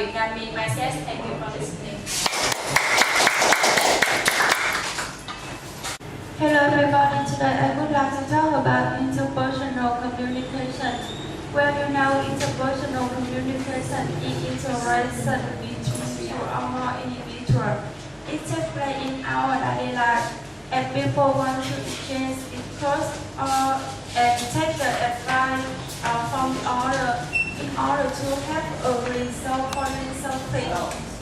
Vietnamese message. Thank you for listening. Hello everybody, today I would like to talk about interpersonal communication. Well, you know, interpersonal communication is interaction between two or more individuals. It takes place in our daily life, and people want to exchange discourse and take the advice from the other in order to have a result for something.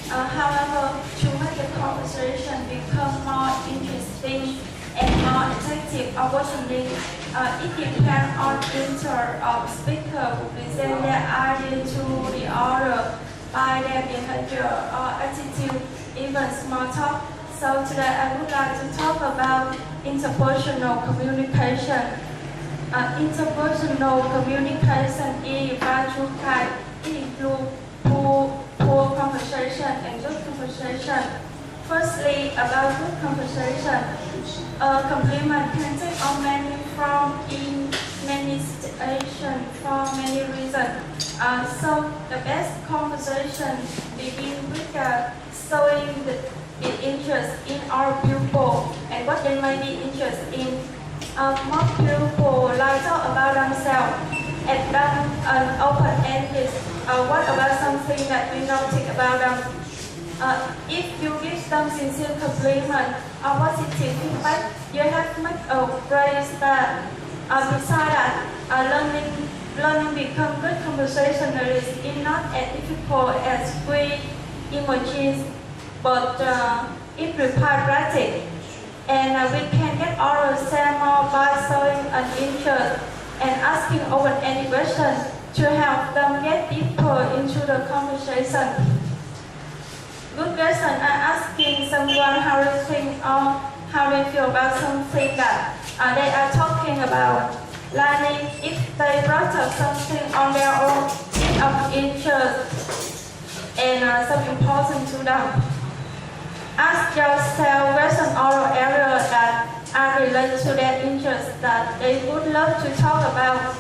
However, to make the conversation become more interesting and more effective, unfortunately, it depends on the inter of speaker who present their idea to the other by their behavior or attitude, even small talk. So today I would like to talk about interpersonal communication. Interpersonal communication is two kinds. It includes poor conversation and good conversation. Firstly, about good conversation, a compliment can take on many forms in many situations for many reasons. So the best conversation begins with showing the interest in our pupil and what they may be interested in. Most people like talk about themselves and then open-ended. What about something that we know about them? If you give them sincere compliment or positive feedback, you have to make a great start. Besides that, learning become good conversationalists is not as difficult as we imagine, but it requires practice. And we can get others say more by showing an interest and asking open-ended questions to help them get deeper into the conversation. Good question are asking someone how they think or how they feel about something that they are talking about. Learning if they brought up something on their own is of interest and so important to them. Ask yourself questions or areas that are related to their interests that they would love to talk about.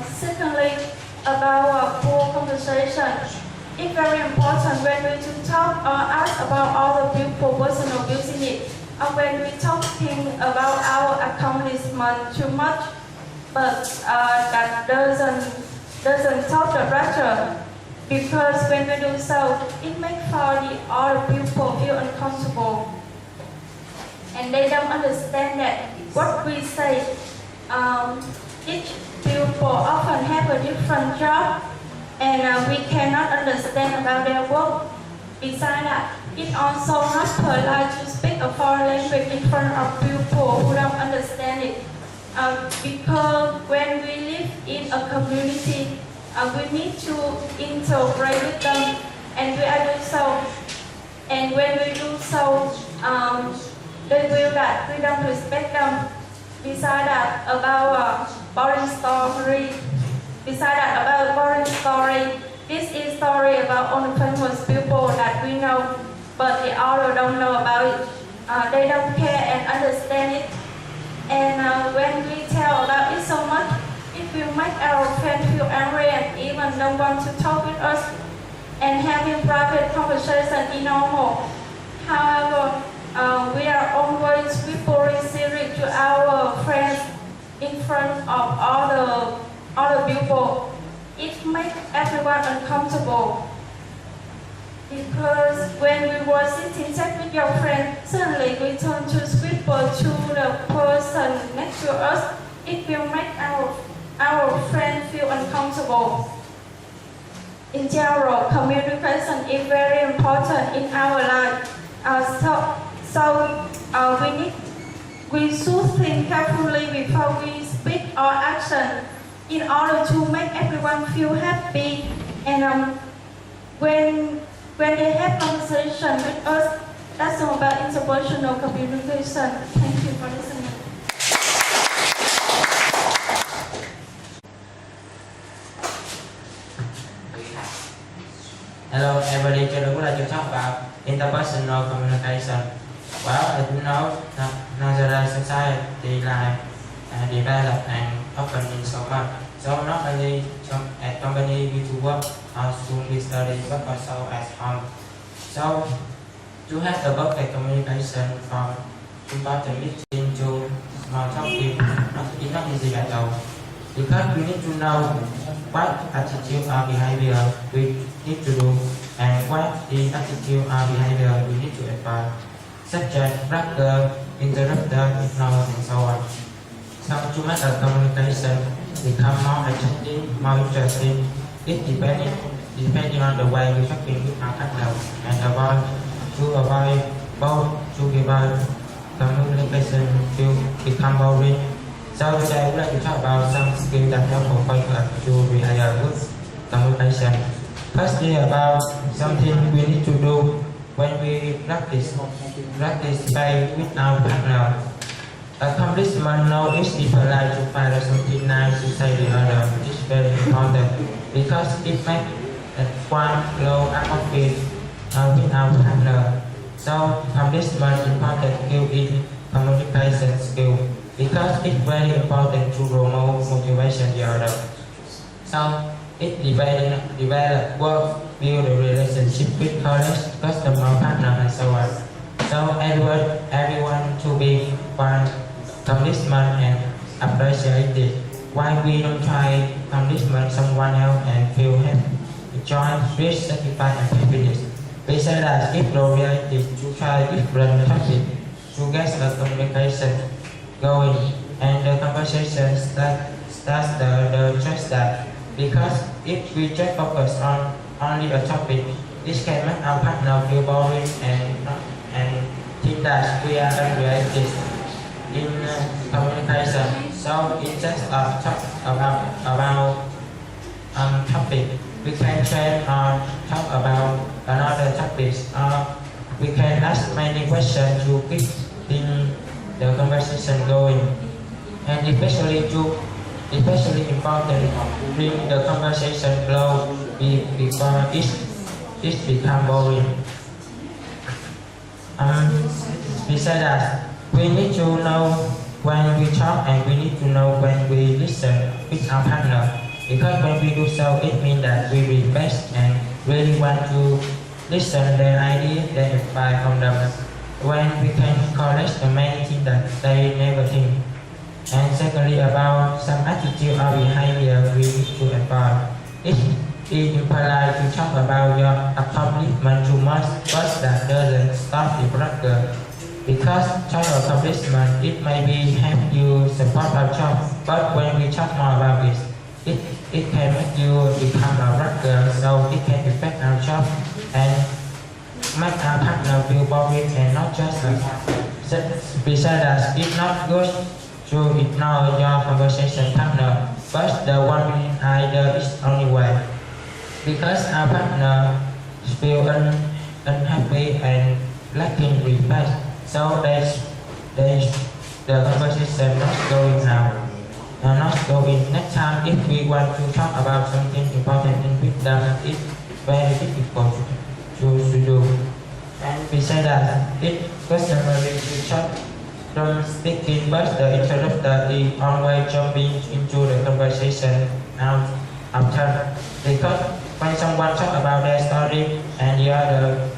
Secondly, about poor conversation. It's very important when we talk or ask about other people's personal business, or when we talking about our accomplishment too much, but that doesn't talk the pressure. Because when we do so, it makes for the other people feel uncomfortable, and they don't understand that what we say. Each people often have a different job, and we cannot understand about their work. Besides that, it's also not polite to speak a foreign language in front of people who don't understand it. Because when we live in a community, we need to integrate with them, and we are doing so. And when we do so, they will that we don't respect them. Besides that, about boring story. This is story about only famous people that we know, but the other don't know about it. They don't care and understand it. And when we tell about it so much, it will make our friend feel angry and even don't want to talk with us. And having private conversation is normal. However, we are always whispering secrets to our friends in front of other people. It makes everyone uncomfortable. Because when we were sitting chat with your friend, suddenly we turn to whisper to the person next to us. It will make our friend feel uncomfortable. In general, communication is very important in our life. We should think carefully before we speak or action in order to make everyone feel happy. And when they have conversation with us, that's all about interpersonal communication. Thank you for listening. Hello everybody, today we'd like to talk about interpersonal communication. Well, as you know, nowadays society life develop and open in so much. So not only at company we to work how soon we study but also at home. So to have the perfect communication from important meeting to small topic is not easy at all. Because we need to know what attitude or behavior we need to do and what the attitude or behavior we need to avoid, such as blocker, interrupter, ignore, and so on. So to make a communication become more attractive, more interesting, it depending on the way we talking with our partner and avoid communication to become boring. So today I would like to talk about some skills that help for you to be a good communication. Firstly, about something we need to do when we practice by with our partner. Accomplishment now is polite to find something nice to say the other. It's very important because it makes one flow out of it with our partner. So accomplishment important skill in communication skill because it's very important to promote motivation the other. So it develop work, build a relationship with colleagues, customer, partner, and so on. So everyone to be one accomplishment and appreciate it. Why we don't try accomplishment someone else and feel happy, joy, rich, satisfied, and happiness. We say that if the reality to try different topics to get the communication going and the conversation starts the trust that because if we just focus on only a topic, this can make our partner feel boring and think that we are unrealistic in communication. So it's just a talk about topic. We can change or talk about another topic, or we can ask many questions to keep the conversation going. And especially important bring the conversation flow before it become boring. Besides that, we need to know when we talk and we need to know when we listen with our partner. Because when we do so, it means that we respect and really want to listen their ideas, their advice from them. When we can correct the many things that they never think. And secondly, about some attitude or behavior we need to avoid. It is impolite to talk about your accomplishment too much, but that doesn't stop the blocker. Because talk accomplishment, it may be help you support our job, but when we talk more about it, it can make you become a blocker, so it can affect our job and make our partner feel boring and not just us. Besides that, it's not good to ignore your conversation partner, but the one either is only way. Because our partner feel unhappy and lacking respect, so the conversation not going now. Not going next time if we want to talk about something important with them, it's very difficult to do. And besides that, it's customary to stop from speaking, but the interrupter is always jumping into the conversation out after. Because when someone talk about their story and the other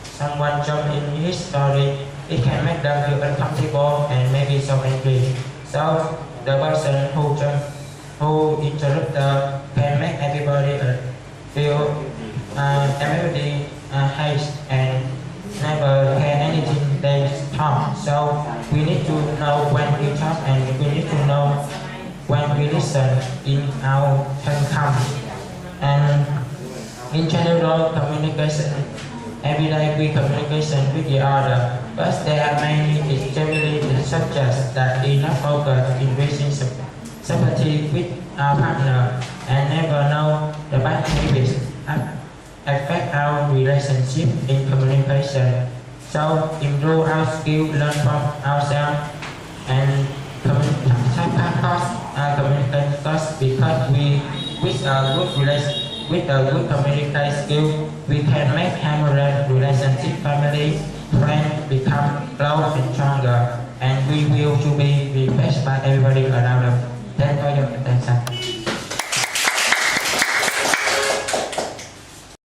someone jump in his story, it can make them feel uncomfortable and maybe so angry. So the person who interrupt can make everybody feel everybody hates and never care anything they talk. So we need to know when we talk and we need to know when we listen in our turn. And in general communication, everyday we communication with the other, but there are many extremely subjects that is not focused in raising sympathy with our partner and never know the bad habits affect our relationship in communication. So improve our skill, learn from ourselves and communicate because with a good communication skill, we can make harmonious relationship, family, friends become close and stronger, and we will to be respected by everybody around us. Thank you for your attention.